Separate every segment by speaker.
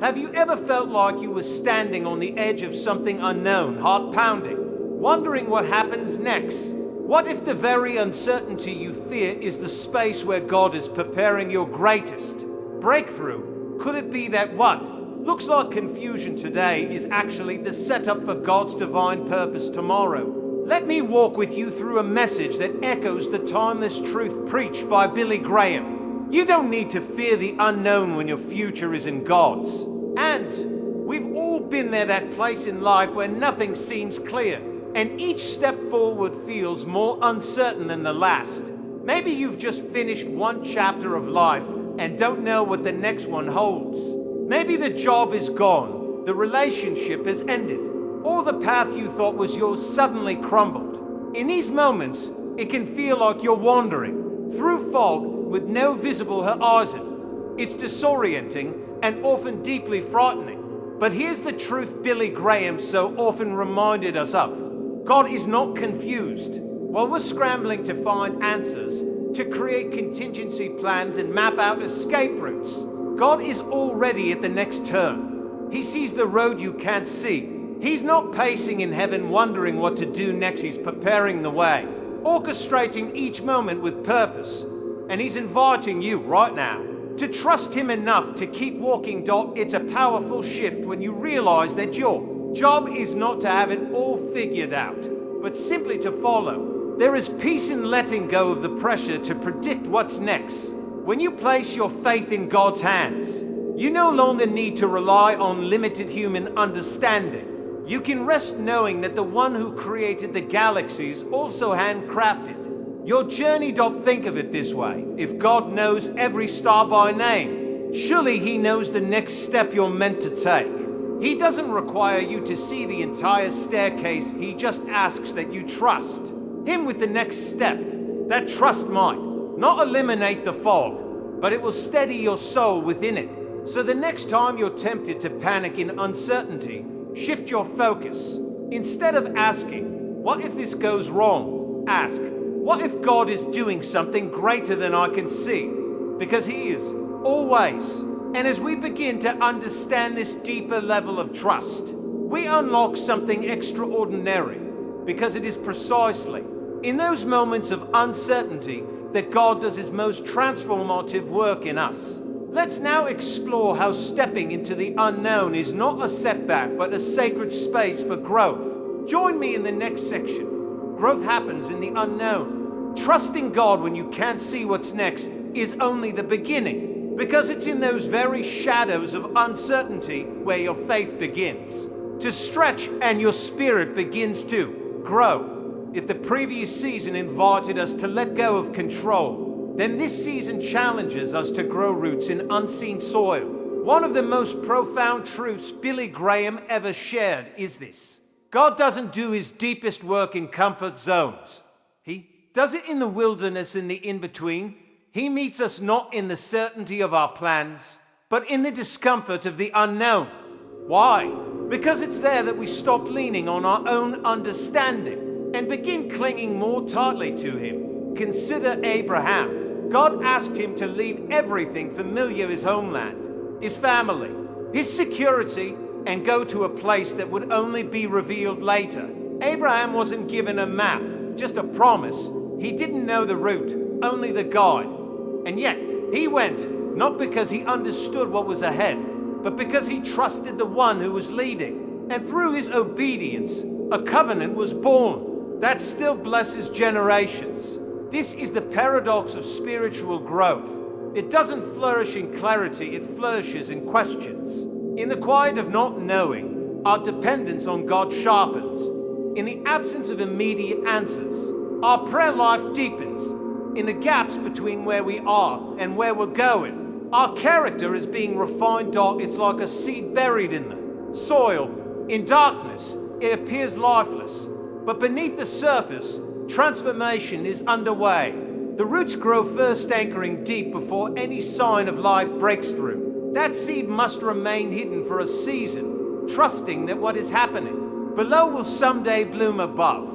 Speaker 1: Have you ever felt like you were standing on the edge of something unknown, heart pounding, wondering what happens next? What if the very uncertainty you fear is the space where God is preparing your greatest breakthrough? Could it be that what looks like confusion today is actually the setup for God's divine purpose tomorrow? Let me walk with you through a message that echoes the timeless truth preached by Billy Graham. You don't need to fear the unknown when your future is in God's. And we've all been there, that place in life where nothing seems clear, and each step forward feels more uncertain than the last. Maybe you've just finished one chapter of life and don't know what the next one holds. Maybe the job is gone, the relationship has ended, or the path you thought was yours suddenly crumbled. In these moments, it can feel like you're wandering through fog with no visible horizon. It's disorienting and often deeply frightening. But here's the truth Billy Graham so often reminded us of. God is not confused. While we're scrambling to find answers, to create contingency plans and map out escape routes, God is already at the next turn. He sees the road you can't see. He's not pacing in heaven wondering what to do next. He's preparing the way, orchestrating each moment with purpose. And he's inviting you right now to trust him enough to keep walking. It's a powerful shift when you realize that your job is not to have it all figured out, but simply to follow. There is peace in letting go of the pressure to predict what's next. When you place your faith in God's hands, you no longer need to rely on limited human understanding. You can rest knowing that the one who created the galaxies also handcrafted your journey. Think of it this way. If God knows every star by name, surely he knows the next step you're meant to take. He doesn't require you to see the entire staircase. He just asks that you trust him with the next step. That trust might not eliminate the fog, but it will steady your soul within it. So the next time you're tempted to panic in uncertainty, shift your focus. Instead of asking, what if this goes wrong? Ask, what if God is doing something greater than I can see? Because he is, always. And as we begin to understand this deeper level of trust, we unlock something extraordinary, because it is precisely in those moments of uncertainty that God does his most transformative work in us. Let's now explore how stepping into the unknown is not a setback, but a sacred space for growth. Join me in the next section. Growth happens in the unknown. Trusting God when you can't see what's next is only the beginning, because it's in those very shadows of uncertainty where your faith begins to stretch and your spirit begins to grow. If the previous season invited us to let go of control, then this season challenges us to grow roots in unseen soil. One of the most profound truths Billy Graham ever shared is this: God doesn't do his deepest work in comfort zones. He does it in the wilderness, in the in-between. He meets us not in the certainty of our plans, but in the discomfort of the unknown. Why? Because it's there that we stop leaning on our own understanding and begin clinging more tightly to him. Consider Abraham. God asked him to leave everything familiar, his homeland, his family, his security, and go to a place that would only be revealed later. Abraham wasn't given a map, just a promise. He didn't know the route, only the guide. And yet, he went, not because he understood what was ahead, but because he trusted the one who was leading. And through his obedience, a covenant was born that still blesses generations. This is the paradox of spiritual growth. It doesn't flourish in clarity, it flourishes in questions. In the quiet of not knowing, our dependence on God sharpens. In the absence of immediate answers, our prayer life deepens. In the gaps between where we are and where we're going, our character is being refined. It's like a seed buried in the soil. In darkness, it appears lifeless. But beneath the surface, transformation is underway. The roots grow first, anchoring deep before any sign of life breaks through. That seed must remain hidden for a season, trusting that what is happening below will someday bloom above.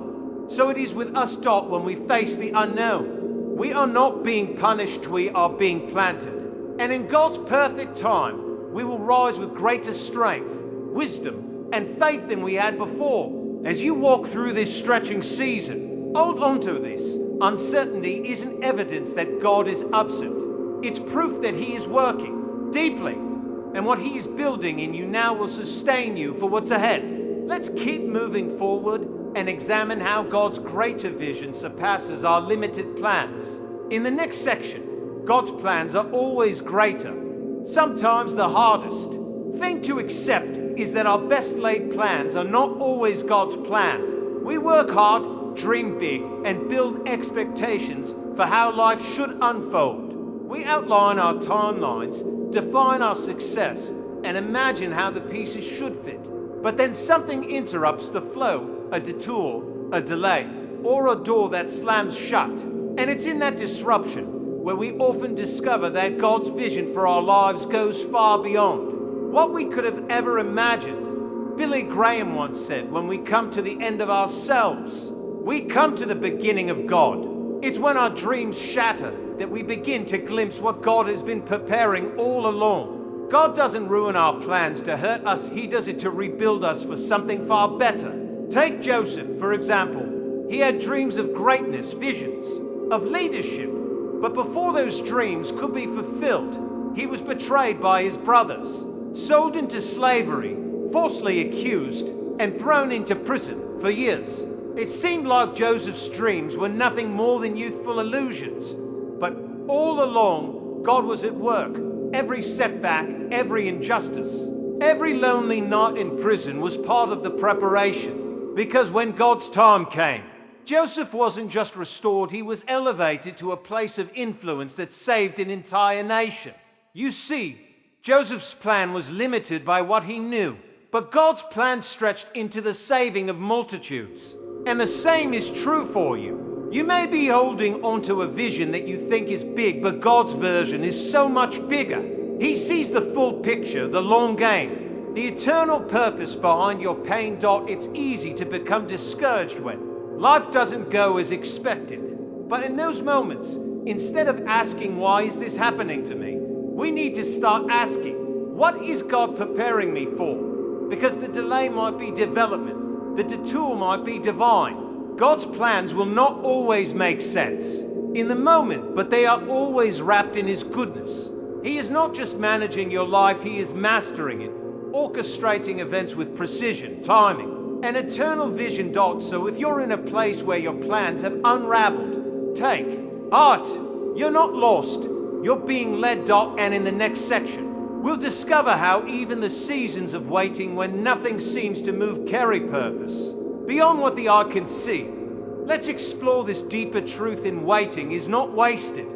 Speaker 1: So it is with us, when we face the unknown. We are not being punished, we are being planted. And in God's perfect time, We will rise with greater strength, wisdom, and faith than we had before. As you walk through this stretching season, hold on to this. Uncertainty isn't evidence that God is absent. It's proof that He is working deeply, and what He is building in you now will sustain you for what's ahead. Let's keep moving forward and examine how God's greater vision surpasses our limited plans. In the next section, God's plans are always greater, sometimes the hardest thing to accept is that our best laid plans are not always God's plan. We work hard, dream big, and build expectations for how life should unfold. We outline our timelines, define our success, and imagine how the pieces should fit. But then something interrupts the flow, a detour, a delay, or a door that slams shut. And it's in that disruption where we often discover that God's vision for our lives goes far beyond what we could have ever imagined. Billy Graham once said, when we come to the end of ourselves, we come to the beginning of God. It's when our dreams shatter that we begin to glimpse what God has been preparing all along. God doesn't ruin our plans to hurt us, He does it to rebuild us for something far better. Take Joseph, for example. He had dreams of greatness, visions, of leadership. But before those dreams could be fulfilled, he was betrayed by his brothers, sold into slavery, falsely accused, and thrown into prison for years. It seemed like Joseph's dreams were nothing more than youthful illusions. But all along, God was at work. Every setback, every injustice, every lonely night in prison was part of the preparation. Because when God's time came, Joseph wasn't just restored, he was elevated to a place of influence that saved an entire nation. You see, Joseph's plan was limited by what he knew, but God's plan stretched into the saving of multitudes. And the same is true for you. You may be holding onto a vision that you think is big, but God's version is so much bigger. He sees the full picture, the long game, the eternal purpose behind your pain. It's easy to become discouraged when life doesn't go as expected. But in those moments, instead of asking, why is this happening to me? We need to start asking, what is God preparing me for? Because the delay might be development, the detour might be divine. God's plans will not always make sense in the moment, but they are always wrapped in His goodness. He is not just managing your life, He is mastering it, orchestrating events with precision, timing, and eternal vision. So if you're in a place where your plans have unraveled, take heart. You're not lost. You're being led. And in the next section, we'll discover how even the seasons of waiting when nothing seems to move carry purpose beyond what the eye can see. Let's explore this deeper truth in waiting is not wasted.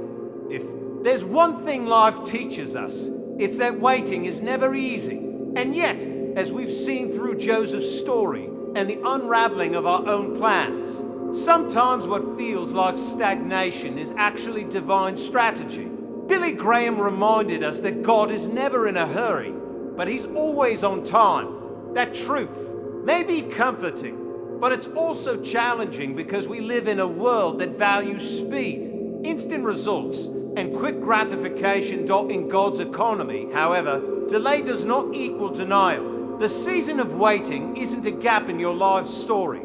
Speaker 1: If there's one thing life teaches us, it's that waiting is never easy. And yet, as we've seen through Joseph's story and the unraveling of our own plans, sometimes what feels like stagnation is actually divine strategy. Billy Graham reminded us that God is never in a hurry, but He's always on time. That truth may be comforting, but it's also challenging because we live in a world that values speed, instant results, and quick gratification. In God's economy, however, delay does not equal denial. The season of waiting isn't a gap in your life story.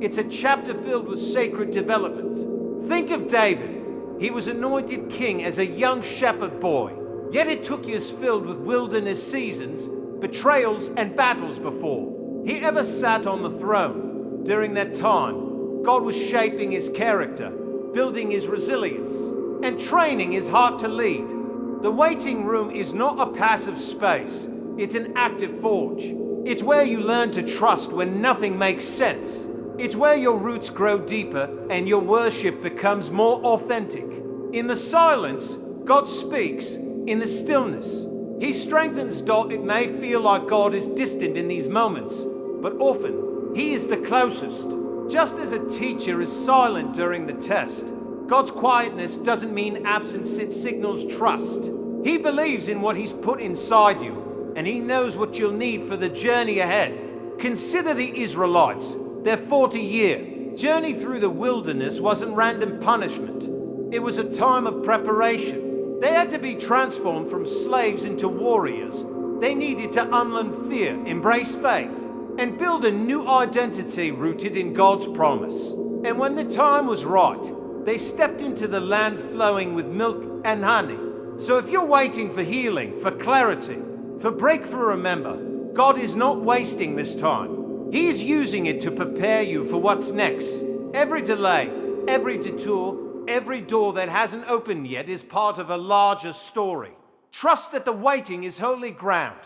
Speaker 1: It's a chapter filled with sacred development. Think of David. He was anointed king as a young shepherd boy, yet it took years filled with wilderness seasons, betrayals, and battles before he ever sat on the throne. During that time, God was shaping his character, building his resilience, and training his heart to lead. The waiting room is not a passive space, it's an active forge. It's where you learn to trust when nothing makes sense. It's where your roots grow deeper and your worship becomes more authentic. In the silence, God speaks. In the stillness, He strengthens. It may feel like God is distant in these moments, but often He is the closest. Just as a teacher is silent during the test, God's quietness doesn't mean absence, it signals trust. He believes in what He's put inside you, and He knows what you'll need for the journey ahead. Consider the Israelites. Their 40-year journey through the wilderness wasn't random punishment. It was a time of preparation. They had to be transformed from slaves into warriors, They needed to unlearn fear, embrace faith, and build a new identity rooted in God's promise. And when the time was right, they stepped into the land flowing with milk and honey. So if you're waiting for healing, for clarity, for breakthrough, remember, God is not wasting this time. He's using it to prepare you for what's next. Every delay, every detour, every door that hasn't opened yet is part of a larger story. Trust that the waiting is holy ground.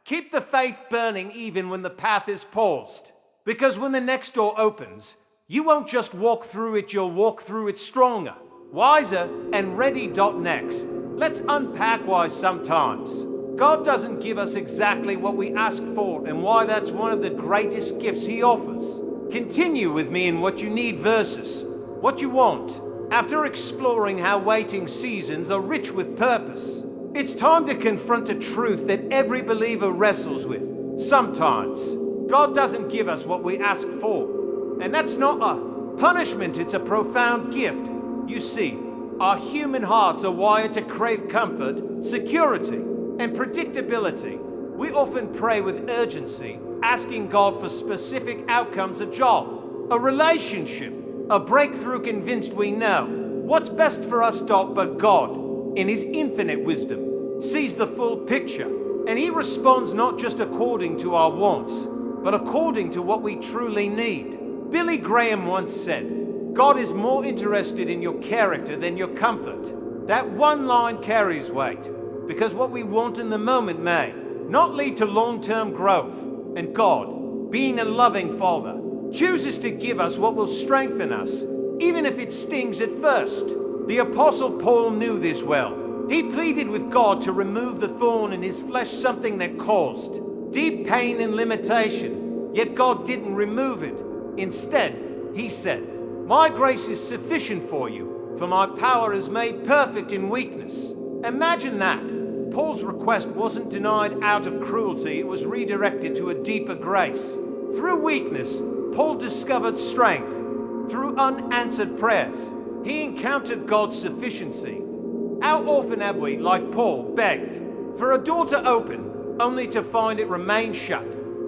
Speaker 1: Keep the faith burning even when the path is paused. Because when the next door opens, you won't just walk through it, you'll walk through it stronger, wiser, and ready. Next, let's unpack why sometimes God doesn't give us exactly what we ask for and why that's one of the greatest gifts He offers. Continue with me in what you need versus what you want. After exploring how waiting seasons are rich with purpose, it's time to confront a truth that every believer wrestles with. Sometimes, God doesn't give us what we ask for. And that's not a punishment, it's a profound gift. You see, our human hearts are wired to crave comfort, security, and predictability. We often pray with urgency, asking God for specific outcomes: a job, a relationship, a breakthrough, convinced we know what's best for us. But God, in His infinite wisdom, sees the full picture, and He responds not just according to our wants, but according to what we truly need. Billy Graham once said, God is more interested in your character than your comfort. That one line carries weight, because what we want in the moment may not lead to long-term growth. And God, being a loving Father, chooses to give us what will strengthen us, even if it stings at first. The Apostle Paul knew this well. He pleaded with God to remove the thorn in his flesh, something that caused deep pain and limitation. Yet God didn't remove it. Instead, He said, "My grace is sufficient for you, for my power is made perfect in weakness." Imagine that. Paul's request wasn't denied out of cruelty, it was redirected to a deeper grace. Through weakness, Paul discovered strength. Through unanswered prayers, he encountered God's sufficiency. How often have we, like Paul, begged for a door to open only to find it remain shut,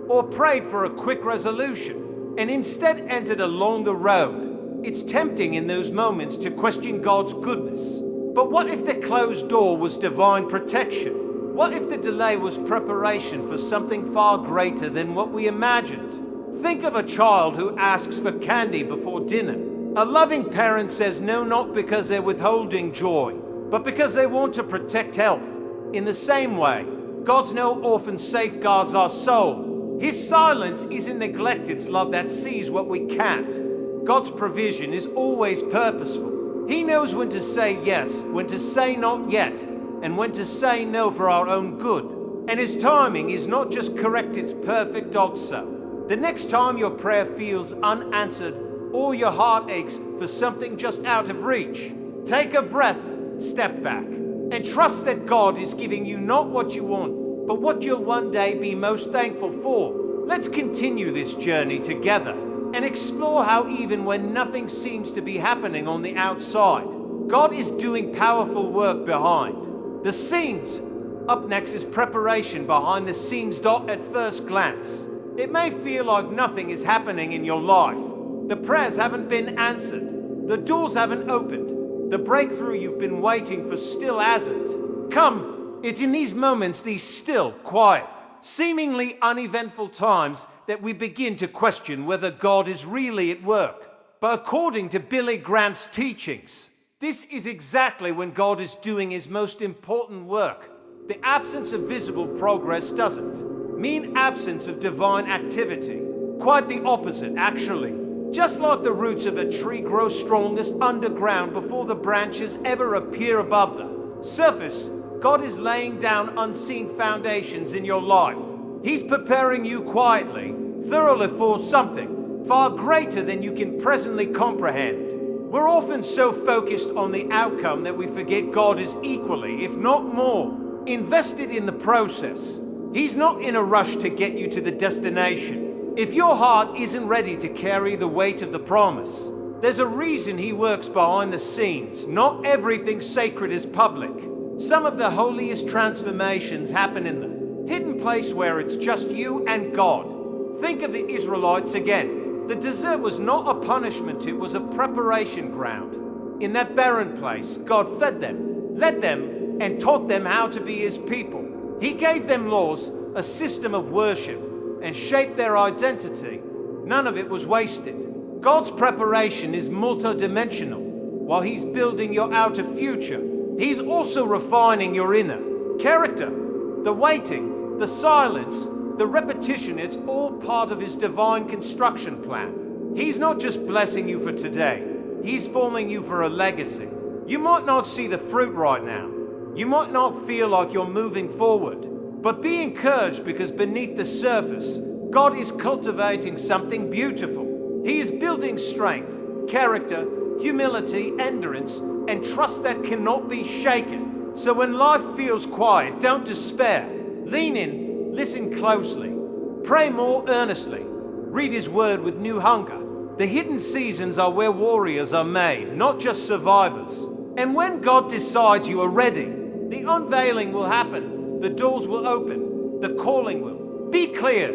Speaker 1: or prayed for a quick resolution and instead entered a longer road? It's tempting in those moments to question God's goodness. But what if the closed door was divine protection? What if the delay was preparation for something far greater than what we imagined? Think of a child who asks for candy before dinner. A loving parent says no, not because they're withholding joy, but because they want to protect health. In the same way, God's no orphan safeguards our soul. His silence isn't neglect, it's love that sees what we can't. God's provision is always purposeful. He knows when to say yes, when to say not yet, and when to say no for our own good. And His timing is not just correct, it's perfect also. The next time your prayer feels unanswered or your heart aches for something just out of reach, take a breath, step back, and trust that God is giving you not what you want, but what you'll one day be most thankful for. Let's continue this journey together and explore how even when nothing seems to be happening on the outside, God is doing powerful work behind the scenes. Up next is preparation behind the scenes. At first glance, it may feel like nothing is happening in your life. The prayers haven't been answered. The doors haven't opened. The breakthrough you've been waiting for still hasn't come. It's in these moments, these still, quiet, seemingly uneventful times, that we begin to question whether God is really at work. But according to Billy Graham's teachings, this is exactly when God is doing His most important work. The absence of visible progress doesn't mean absence of divine activity. Quite the opposite, actually. Just like the roots of a tree grow strongest underground before the branches ever appear above the surface, God is laying down unseen foundations in your life. He's preparing you quietly, thoroughly for something far greater than you can presently comprehend. We're often so focused on the outcome that we forget God is equally, if not more, invested in the process. He's not in a rush to get you to the destination. If your heart isn't ready to carry the weight of the promise, there's a reason He works behind the scenes. Not everything sacred is public. Some of the holiest transformations happen in the Hidden place where it's just you and God. Think of the Israelites again. The desert was not a punishment, it was a preparation ground. In that barren place, God fed them, led them, and taught them how to be His people. He gave them laws, a system of worship, and shaped their identity. None of it was wasted. God's preparation is multidimensional. While He's building your outer future, He's also refining your inner character. The waiting, the silence, the repetition, it's all part of His divine construction plan. He's not just blessing you for today, He's forming you for a legacy. You might not see the fruit right now. You might not feel like you're moving forward. But be encouraged, because beneath the surface, God is cultivating something beautiful. He is building strength, character, humility, endurance, and trust that cannot be shaken. So when life feels quiet, don't despair. Lean in, listen closely, pray more earnestly, read His word with new hunger. The hidden seasons are where warriors are made, not just survivors. And when God decides you are ready, the unveiling will happen, the doors will open, the calling will be clear,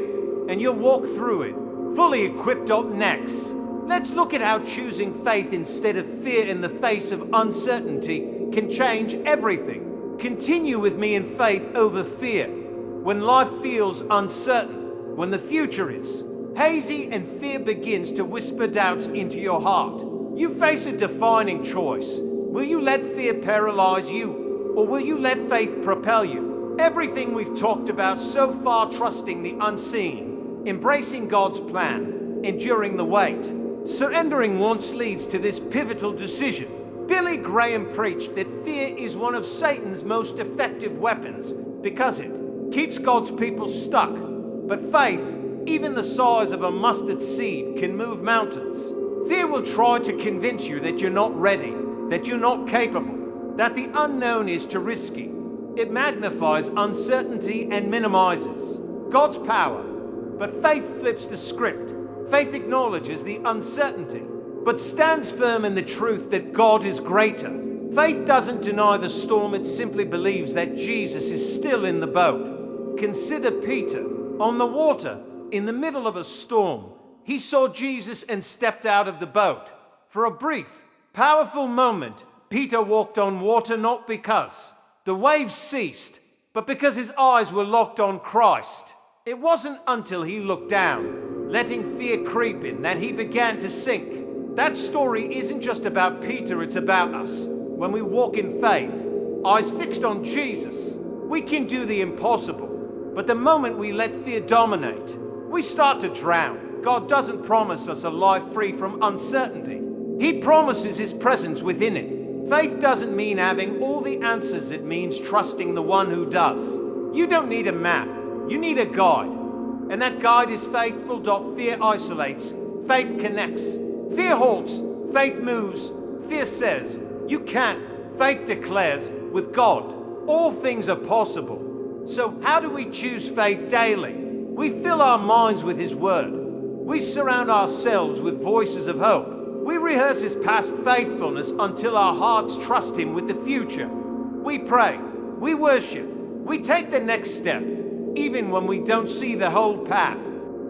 Speaker 1: and you'll walk through it, fully equipped. Up next, let's look at how choosing faith instead of fear in the face of uncertainty can change everything. Continue with me in faith over fear. When life feels uncertain, when the future is hazy and fear begins to whisper doubts into your heart, you face a defining choice. Will you let fear paralyze you, or will you let faith propel you? Everything we've talked about so far, trusting the unseen, embracing God's plan, enduring the wait, surrendering once, leads to this pivotal decision. Billy Graham preached that fear is one of Satan's most effective weapons because it keeps God's people stuck. But faith, even the size of a mustard seed, can move mountains. Fear will try to convince you that you're not ready, that you're not capable, that the unknown is too risky. It magnifies uncertainty and minimizes God's power. But faith flips the script. Faith acknowledges the uncertainty, but stands firm in the truth that God is greater. Faith doesn't deny the storm, it simply believes that Jesus is still in the boat. Consider Peter on the water in the middle of a storm. He saw Jesus and stepped out of the boat. For a brief, powerful moment, Peter walked on water, not because the waves ceased, but because his eyes were locked on Christ. It wasn't until he looked down, letting fear creep in, that he began to sink. That story isn't just about Peter, it's about us. When we walk in faith, eyes fixed on Jesus, we can do the impossible. But the moment we let fear dominate, we start to drown. God doesn't promise us a life free from uncertainty. He promises His presence within it. Faith doesn't mean having all the answers, it means trusting the one who does. You don't need a map, you need a guide. And that guide is faithful. Fear isolates, faith connects. Fear halts, faith moves. Fear says, you can't. Faith declares, with God, all things are possible. So how do we choose faith daily? We fill our minds with His word. We surround ourselves with voices of hope. We rehearse His past faithfulness until our hearts trust Him with the future. We pray, we worship, we take the next step, even when we don't see the whole path.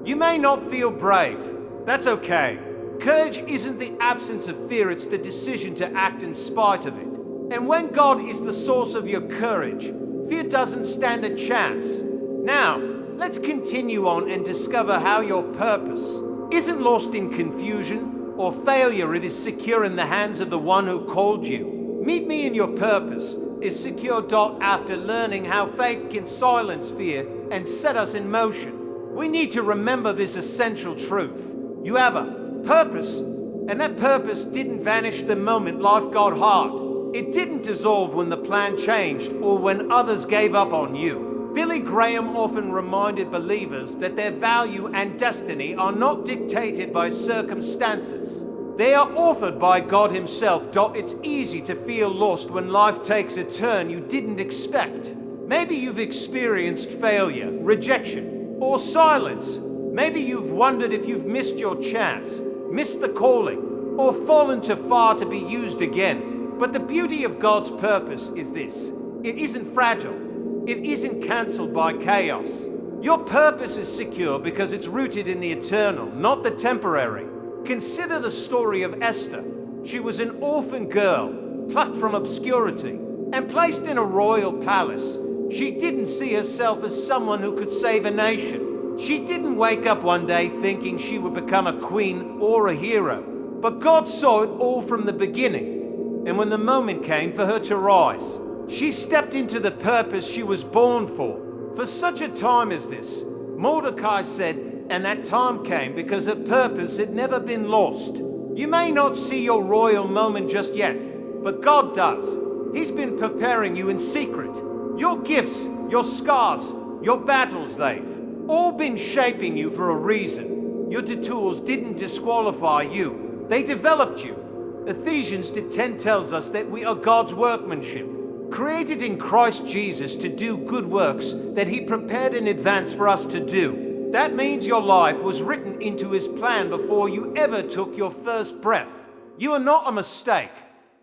Speaker 1: You may not feel brave. That's okay. Courage isn't the absence of fear, it's the decision to act in spite of it. And when God is the source of your courage, fear doesn't stand a chance. Now, let's continue on and discover how your purpose isn't lost in confusion or failure. It is secure in the hands of the one who called you. Meet me in your purpose is secure. After learning how faith can silence fear and set us in motion, we need to remember this essential truth. You have a purpose, and that purpose didn't vanish the moment life got hard. It didn't dissolve when the plan changed or when others gave up on you. Billy Graham often reminded believers that their value and destiny are not dictated by circumstances. They are authored by God Himself. It's easy to feel lost when life takes a turn you didn't expect. Maybe you've experienced failure, rejection, or silence. Maybe you've wondered if you've missed your chance, missed the calling, or fallen too far to be used again. But the beauty of God's purpose is this: it isn't fragile. It isn't cancelled by chaos. Your purpose is secure because it's rooted in the eternal, not the temporary. Consider the story of Esther. She was an orphan girl, plucked from obscurity, and placed in a royal palace. She didn't see herself as someone who could save a nation. She didn't wake up one day thinking she would become a queen or a hero. But God saw it all from the beginning. And when the moment came for her to rise, she stepped into the purpose she was born for such a time as this. Mordecai said, and that time came because her purpose had never been lost. You may not see your royal moment just yet, but God does. He's been preparing you in secret. Your gifts, your scars, your battles, they've all been shaping you for a reason. Your detours didn't disqualify you. They developed you. Ephesians 10 tells us that we are God's workmanship, created in Christ Jesus to do good works that He prepared in advance for us to do. That means your life was written into His plan before you ever took your first breath. You are not a mistake.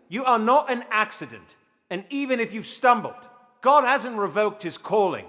Speaker 1: You are not an accident. And even if you've stumbled, God hasn't revoked His calling.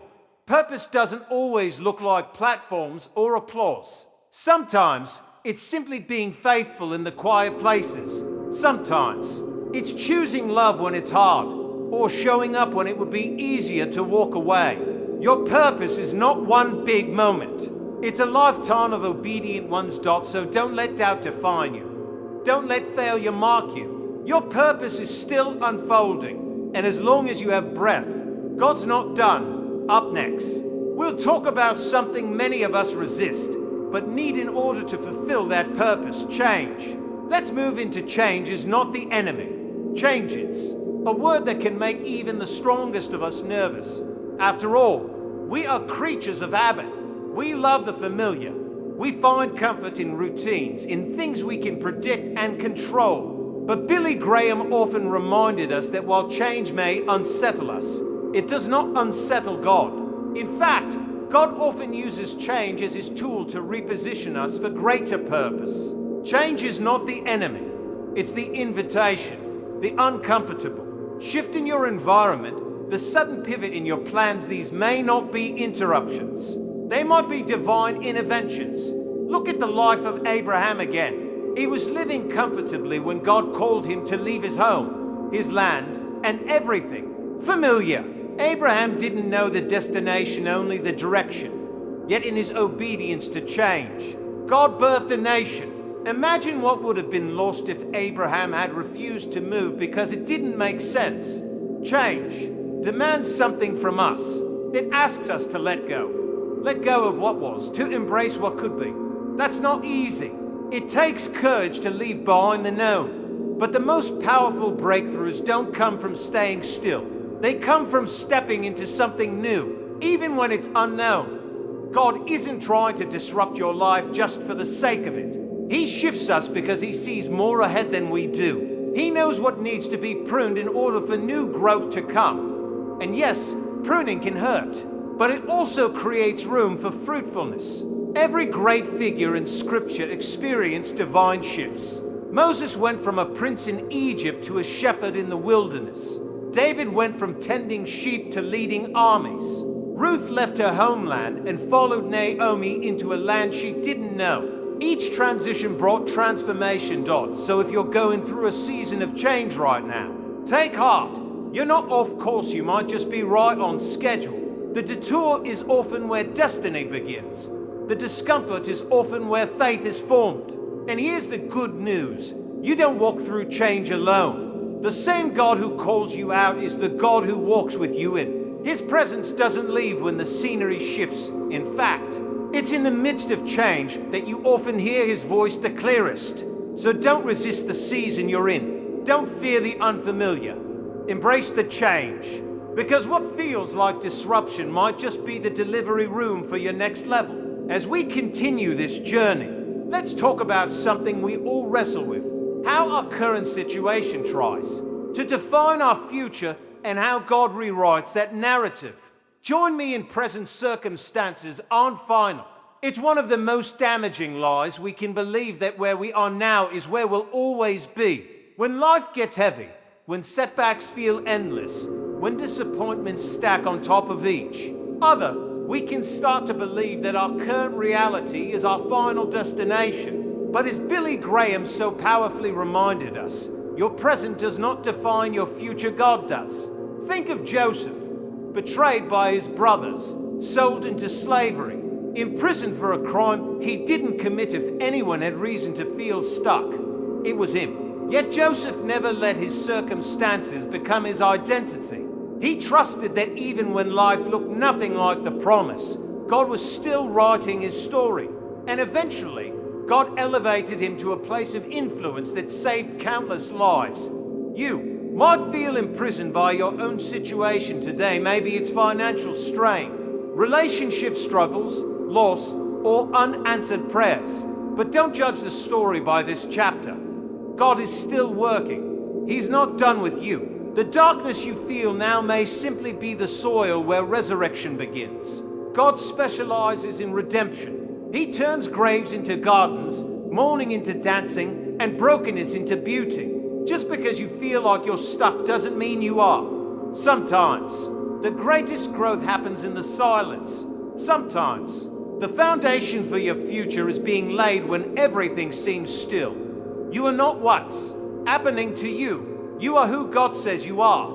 Speaker 1: Purpose doesn't always look like platforms or applause. Sometimes it's simply being faithful in the quiet places. Sometimes it's choosing love when it's hard, or showing up when it would be easier to walk away. Your purpose is not one big moment. It's a lifetime of obedient ones. So don't let doubt define you. Don't let failure mark you. Your purpose is still unfolding. And as long as you have breath, God's not done. Up next, we'll talk about something many of us resist, but need in order to fulfill that purpose: change. Let's move into change is not the enemy. Change is a word that can make even the strongest of us nervous. After all, we are creatures of habit. We love the familiar. We find comfort in routines, in things we can predict and control. But Billy Graham often reminded us that while change may unsettle us, it does not unsettle God. In fact, God often uses change as His tool to reposition us for greater purpose. Change is not the enemy. It's the invitation, the uncomfortable shift in your environment, the sudden pivot in your plans. These may not be interruptions. They might be divine interventions. Look at the life of Abraham again. He was living comfortably when God called him to leave his home, his land, and everything familiar. Abraham didn't know the destination, only the direction. Yet in his obedience to change, God birthed a nation. Imagine what would have been lost if Abraham had refused to move because it didn't make sense. Change demands something from us. It asks us to let go. Let go of what was, to embrace what could be. That's not easy. It takes courage to leave behind the known. But the most powerful breakthroughs don't come from staying still. They come from stepping into something new, even when it's unknown. God isn't trying to disrupt your life just for the sake of it. He shifts us because He sees more ahead than we do. He knows what needs to be pruned in order for new growth to come. And yes, pruning can hurt, but it also creates room for fruitfulness. Every great figure in Scripture experienced divine shifts. Moses went from a prince in Egypt to a shepherd in the wilderness. David went from tending sheep to leading armies. Ruth left her homeland and followed Naomi into a land she didn't know. Each transition brought transformation. So if you're going through a season of change right now, take heart. You're not off course, you might just be right on schedule. The detour is often where destiny begins. The discomfort is often where faith is formed. And here's the good news. You don't walk through change alone. The same God who calls you out is the God who walks with you in. His presence doesn't leave when the scenery shifts. In fact, it's in the midst of change that you often hear His voice the clearest. So don't resist the season you're in. Don't fear the unfamiliar. Embrace the change. Because what feels like disruption might just be the delivery room for your next level. As we continue this journey, let's talk about something we all wrestle with. How our current situation tries to define our future and how God rewrites that narrative. Join me in present circumstances aren't final. It's one of the most damaging lies we can believe, that where we are now is where we'll always be. When life gets heavy, when setbacks feel endless, when disappointments stack on top of each other, we can start to believe that our current reality is our final destination. But as Billy Graham so powerfully reminded us, your present does not define your future, God does. Think of Joseph, betrayed by his brothers, sold into slavery, imprisoned for a crime he didn't commit. If anyone had reason to feel stuck, it was him. Yet Joseph never let his circumstances become his identity. He trusted that even when life looked nothing like the promise, God was still writing his story. And eventually, God elevated him to a place of influence that saved countless lives. You might feel imprisoned by your own situation today. Maybe it's financial strain, relationship struggles, loss, or unanswered prayers. But don't judge the story by this chapter. God is still working. He's not done with you. The darkness you feel now may simply be the soil where resurrection begins. God specializes in redemption. He turns graves into gardens, mourning into dancing, and brokenness into beauty. Just because you feel like you're stuck doesn't mean you are. Sometimes the greatest growth happens in the silence. Sometimes the foundation for your future is being laid when everything seems still. You are not what's happening to you. You are who God says you are.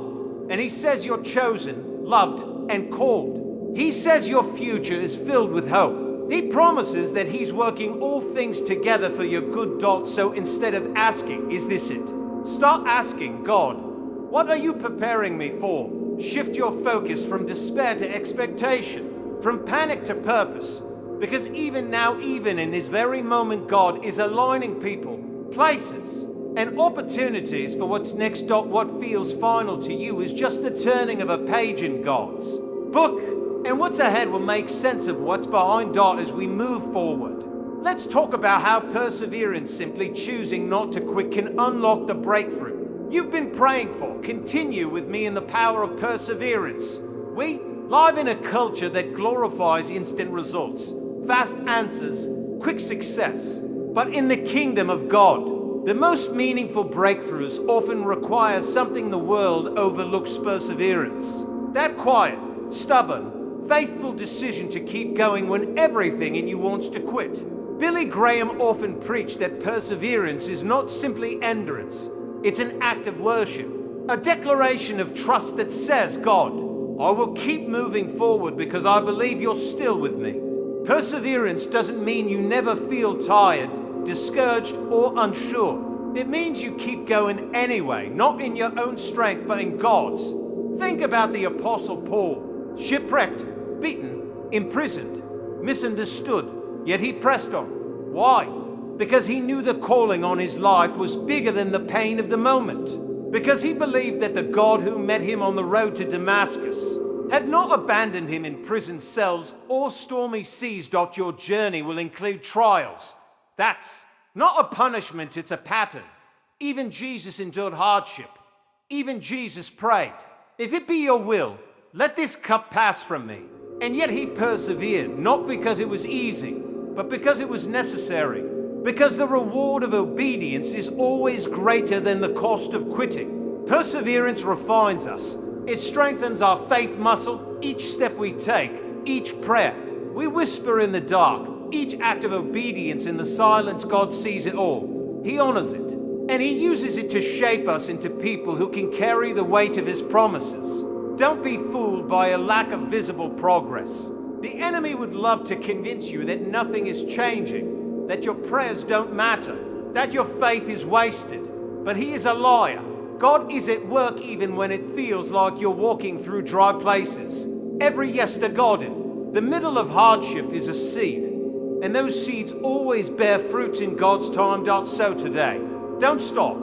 Speaker 1: And He says you're chosen, loved, and called. He says your future is filled with hope. He promises that He's working all things together for your good. So instead of asking, is this it? Start asking, God, what are you preparing me for? Shift your focus from despair to expectation, from panic to purpose. Because even now, even in this very moment, God is aligning people, places, and opportunities for what's next. What feels final to you is just the turning of a page in God's book. And what's ahead will make sense of what's behind. As we move forward, let's talk about how perseverance, simply choosing not to quit, can unlock the breakthrough you've been praying for. Continue with me in the power of perseverance. We live in a culture that glorifies instant results, fast answers, quick success. But in the kingdom of God, the most meaningful breakthroughs often require something the world overlooks: perseverance. That quiet, stubborn, faithful decision to keep going when everything in you wants to quit. Billy Graham often preached that perseverance is not simply endurance, it's an act of worship, a declaration of trust that says, God, I will keep moving forward because I believe you're still with me. Perseverance doesn't mean you never feel tired, discouraged, or unsure. It means you keep going anyway, not in your own strength, but in God's. Think about the Apostle Paul, shipwrecked, beaten, imprisoned, misunderstood, yet he pressed on. Why? Because he knew the calling on his life was bigger than the pain of the moment. Because he believed that the God who met him on the road to Damascus had not abandoned him in prison cells or stormy seas. Your journey will include trials. That's not a punishment, it's a pattern. Even Jesus endured hardship. Even Jesus prayed, if it be your will, let this cup pass from me. And yet he persevered, not because it was easy, but because it was necessary. Because the reward of obedience is always greater than the cost of quitting. Perseverance refines us. It strengthens our faith muscle. Each step we take, each prayer we whisper in the dark, each act of obedience in the silence, God sees it all. He honors it, and He uses it to shape us into people who can carry the weight of His promises. Don't be fooled by a lack of visible progress. The enemy would love to convince you that nothing is changing, that your prayers don't matter, that your faith is wasted. But he is a liar. God is at work even when it feels like you're walking through dry places. Every yes to God in the middle of hardship is a seed. And those seeds always bear fruit in God's time. So today, don't stop.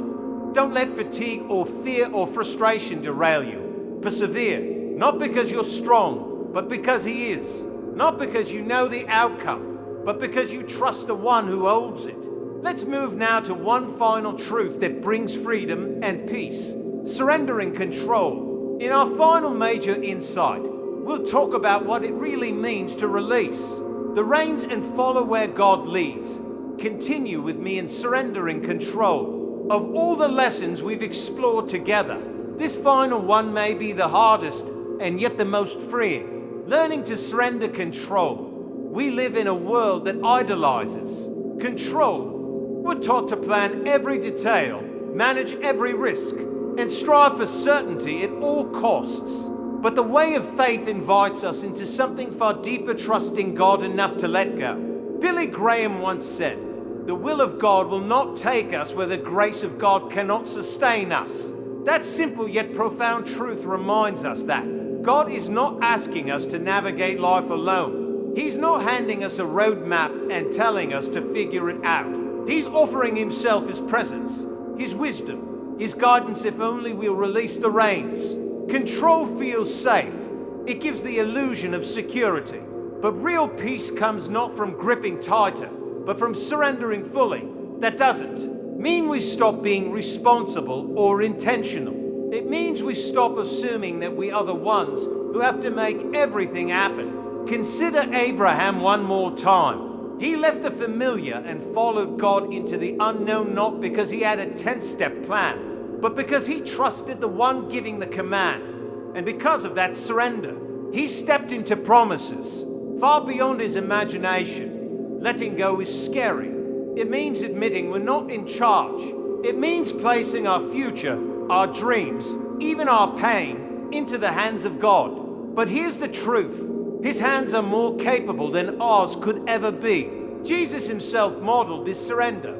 Speaker 1: Don't let fatigue or fear or frustration derail you. Persevere, not because you're strong, but because He is. Not because you know the outcome, but because you trust the one who holds it. Let's move now to one final truth that brings freedom and peace: surrendering control. In our final major insight, we'll talk about what it really means to release the reins and follow where God leads. Continue with me in surrendering control. Of all the lessons we've explored together, This final one may be the hardest and yet the most freeing. Learning to surrender control. We live in a world that idolizes control. We're taught to plan every detail, manage every risk, and strive for certainty at all costs. But the way of faith invites us into something far deeper, trusting God enough to let go. Billy Graham once said, "The will of God will not take us where the grace of God cannot sustain us." That simple yet profound truth reminds us that God is not asking us to navigate life alone. He's not handing us a roadmap and telling us to figure it out. He's offering himself his presence, his wisdom, his guidance if only we'll release the reins. Control feels safe. It gives the illusion of security. But real peace comes not from gripping tighter, but from surrendering fully. That doesn't mean we stop being responsible or intentional. It means we stop assuming that we are the ones who have to make everything happen. Consider Abraham one more time. He left the familiar and followed God into the unknown, not because he had a 10-step plan, but because he trusted the one giving the command. And because of that surrender, he stepped into promises far beyond his imagination. Letting go is scary. It means admitting we're not in charge. It means placing our future, our dreams, even our pain, into the hands of God. But here's the truth. His hands are more capable than ours could ever be. Jesus himself modeled this surrender.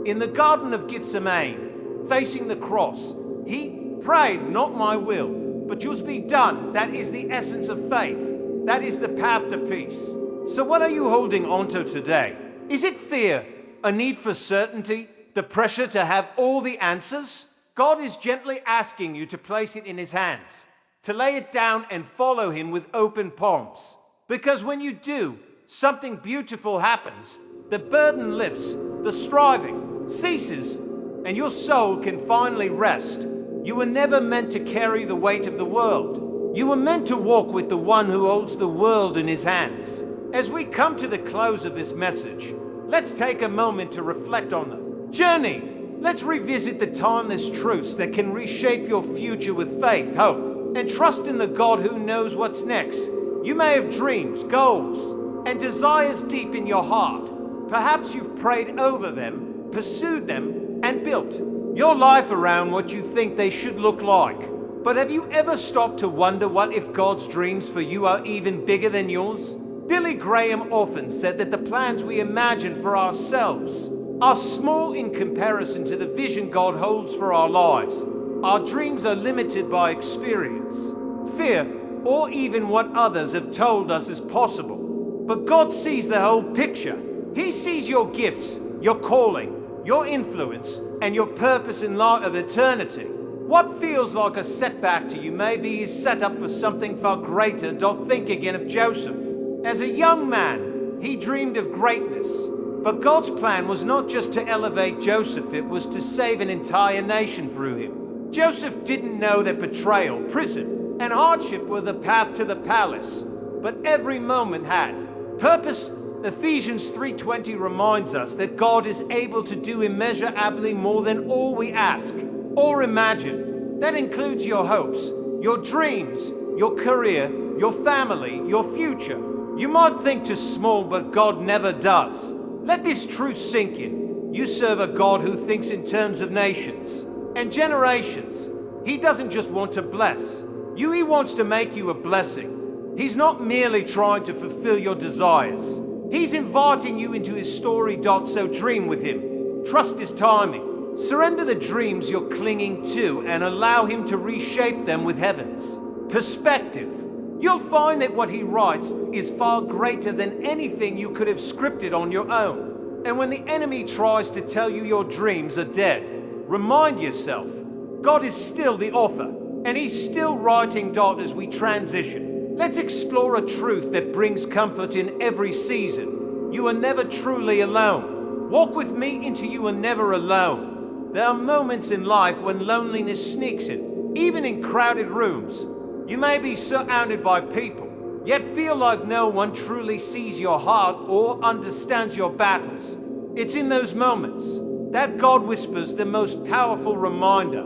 Speaker 1: In the Garden of Gethsemane, facing the cross, he prayed, "Not my will, but yours be done." That is the essence of faith. That is the path to peace. So what are you holding onto today? Is it fear, a need for certainty, the pressure to have all the answers? God is gently asking you to place it in his hands, to lay it down and follow him with open palms. Because when you do, something beautiful happens. The burden lifts, the striving ceases, and your soul can finally rest. You were never meant to carry the weight of the world. You were meant to walk with the one who holds the world in his hands. As we come to the close of this message, let's take a moment to reflect on the journey. Let's revisit the timeless truths that can reshape your future with faith, hope, and trust in the God who knows what's next. You may have dreams, goals, and desires deep in your heart. Perhaps you've prayed over them, pursued them, and built your life around what you think they should look like. But have you ever stopped to wonder what if God's dreams for you are even bigger than yours? Billy Graham often said that the plans we imagine for ourselves are small in comparison to the vision God holds for our lives. Our dreams are limited by experience, fear, or even what others have told us is possible. But God sees the whole picture. He sees your gifts, your calling, your influence, and your purpose in light of eternity. What feels like a setback to you maybe is set up for something far greater. Don't think again of Joseph. As a young man, he dreamed of greatness. But God's plan was not just to elevate Joseph, it was to save an entire nation through him. Joseph didn't know that betrayal, prison, and hardship were the path to the palace, but every moment had purpose. Ephesians 3:20 reminds us that God is able to do immeasurably more than all we ask or imagine. That includes your hopes, your dreams, your career, your family, your future. You might think too small, but God never does. Let this truth sink in. You serve a God who thinks in terms of nations and generations. He doesn't just want to bless you, he wants to make you a blessing. He's not merely trying to fulfill your desires. He's inviting you into his story. So dream with him. Trust his timing. Surrender the dreams you're clinging to and allow him to reshape them with heaven's perspective. You'll find that what he writes is far greater than anything you could have scripted on your own. And when the enemy tries to tell you your dreams are dead, remind yourself, God is still the author, and he's still writing. As we transition, let's explore a truth that brings comfort in every season. You are never truly alone. Walk with me into you are never alone. There are moments in life when loneliness sneaks in, even in crowded rooms. You may be surrounded by people, yet feel like no one truly sees your heart or understands your battles. It's in those moments that God whispers the most powerful reminder.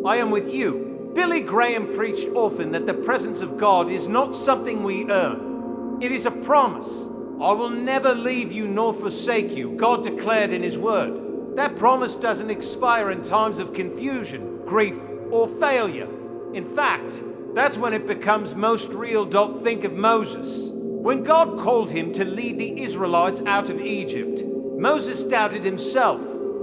Speaker 1: I am with you. Billy Graham preached often that the presence of God is not something we earn. It is a promise. I will never leave you nor forsake you, God declared in His Word. That promise doesn't expire in times of confusion, grief, or failure. In fact, that's when it becomes most real. Think of Moses. When God called him to lead the Israelites out of Egypt, Moses doubted himself.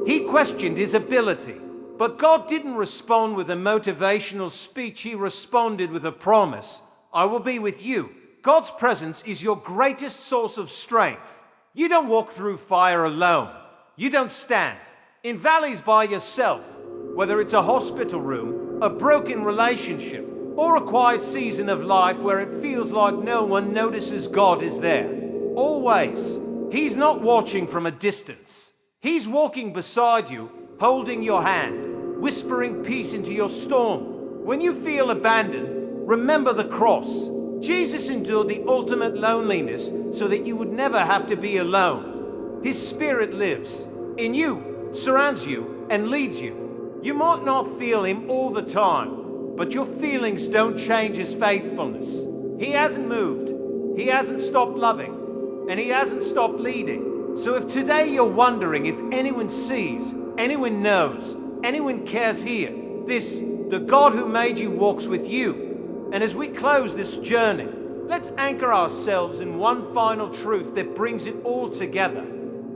Speaker 1: He questioned his ability. But God didn't respond with a motivational speech. He responded with a promise. I will be with you. God's presence is your greatest source of strength. You don't walk through fire alone. You don't stand in valleys by yourself. Whether it's a hospital room, a broken relationship, or a quiet season of life where it feels like no one notices, God is there. Always. He's not watching from a distance. He's walking beside you, holding your hand, whispering peace into your storm. When you feel abandoned, remember the cross. Jesus endured the ultimate loneliness so that you would never have to be alone. His Spirit lives in you, surrounds you, and leads you. You might not feel Him all the time, but your feelings don't change His faithfulness. He hasn't moved. He hasn't stopped loving, and He hasn't stopped leading. So if today you're wondering if anyone sees, anyone knows, anyone cares here, the God who made you walks with you. And as we close this journey, let's anchor ourselves in one final truth that brings it all together.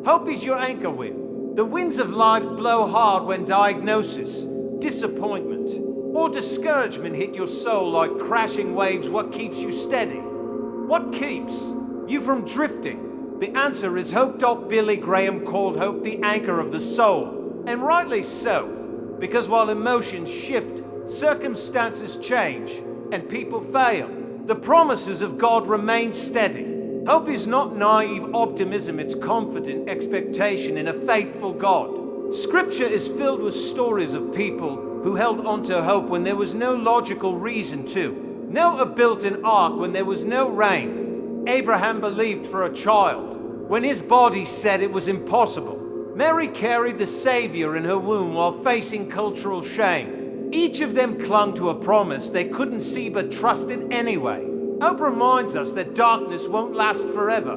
Speaker 1: Hope is your anchor wind. The winds of life blow hard when diagnosis, disappointment, or discouragement hit your soul like crashing waves. What keeps you steady? What keeps you from drifting? The answer is hope. Billy Graham called hope the anchor of the soul. And rightly so, because while emotions shift, circumstances change, and people fail, the promises of God remain steady. Hope is not naive optimism, it's confident expectation in a faithful God. Scripture is filled with stories of people who held on to hope when there was no logical reason to. Noah built an ark when there was no rain. Abraham believed for a child when his body said it was impossible. Mary carried the Savior in her womb while facing cultural shame. Each of them clung to a promise they couldn't see but trusted anyway. Hope reminds us that darkness won't last forever,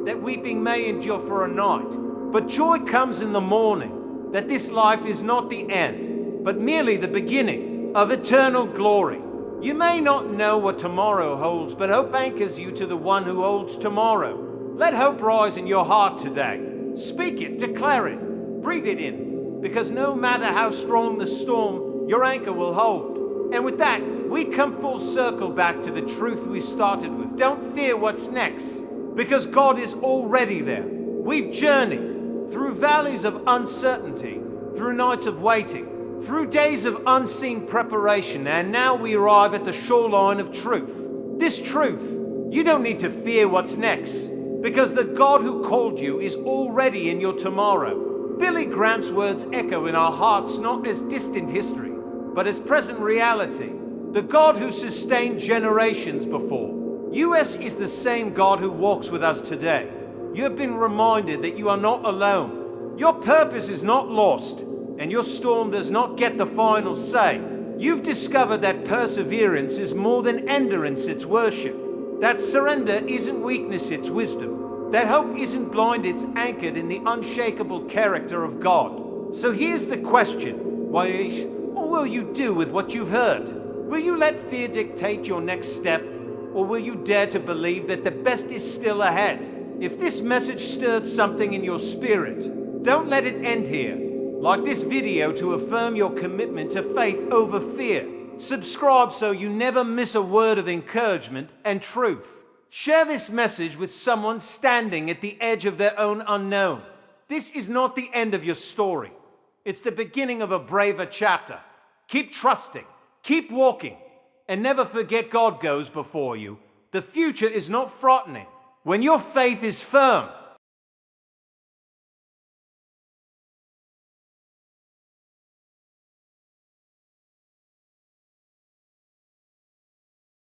Speaker 1: that weeping may endure for a night, but joy comes in the morning, that this life is not the end, but merely the beginning of eternal glory. You may not know what tomorrow holds, but hope anchors you to the one who holds tomorrow. Let hope rise in your heart today. Speak it, declare it, breathe it in, because no matter how strong the storm, your anchor will hold. And with that, we come full circle back to the truth we started with. Don't fear what's next, because God is already there. We've journeyed through valleys of uncertainty, through nights of waiting, through days of unseen preparation, and now we arrive at the shoreline of truth. This truth, you don't need to fear what's next, because the God who called you is already in your tomorrow. Billy Graham's words echo in our hearts not as distant history, but as present reality. The God who sustained generations before. US is the same God who walks with us today. You have been reminded that you are not alone. Your purpose is not lost, and your storm does not get the final say. You've discovered that perseverance is more than endurance, it's worship. That surrender isn't weakness, it's wisdom. That hope isn't blind, it's anchored in the unshakable character of God. So here's the question. What will you do with what you've heard? Will you let fear dictate your next step? Or will you dare to believe that the best is still ahead? If this message stirred something in your spirit, don't let it end here. Like this video to affirm your commitment to faith over fear. Subscribe so you never miss a word of encouragement and truth. Share this message with someone standing at the edge of their own unknown. This is not the end of your story. It's the beginning of a braver chapter. Keep trusting, keep walking, and never forget God goes before you. The future is not frightening when your faith is firm.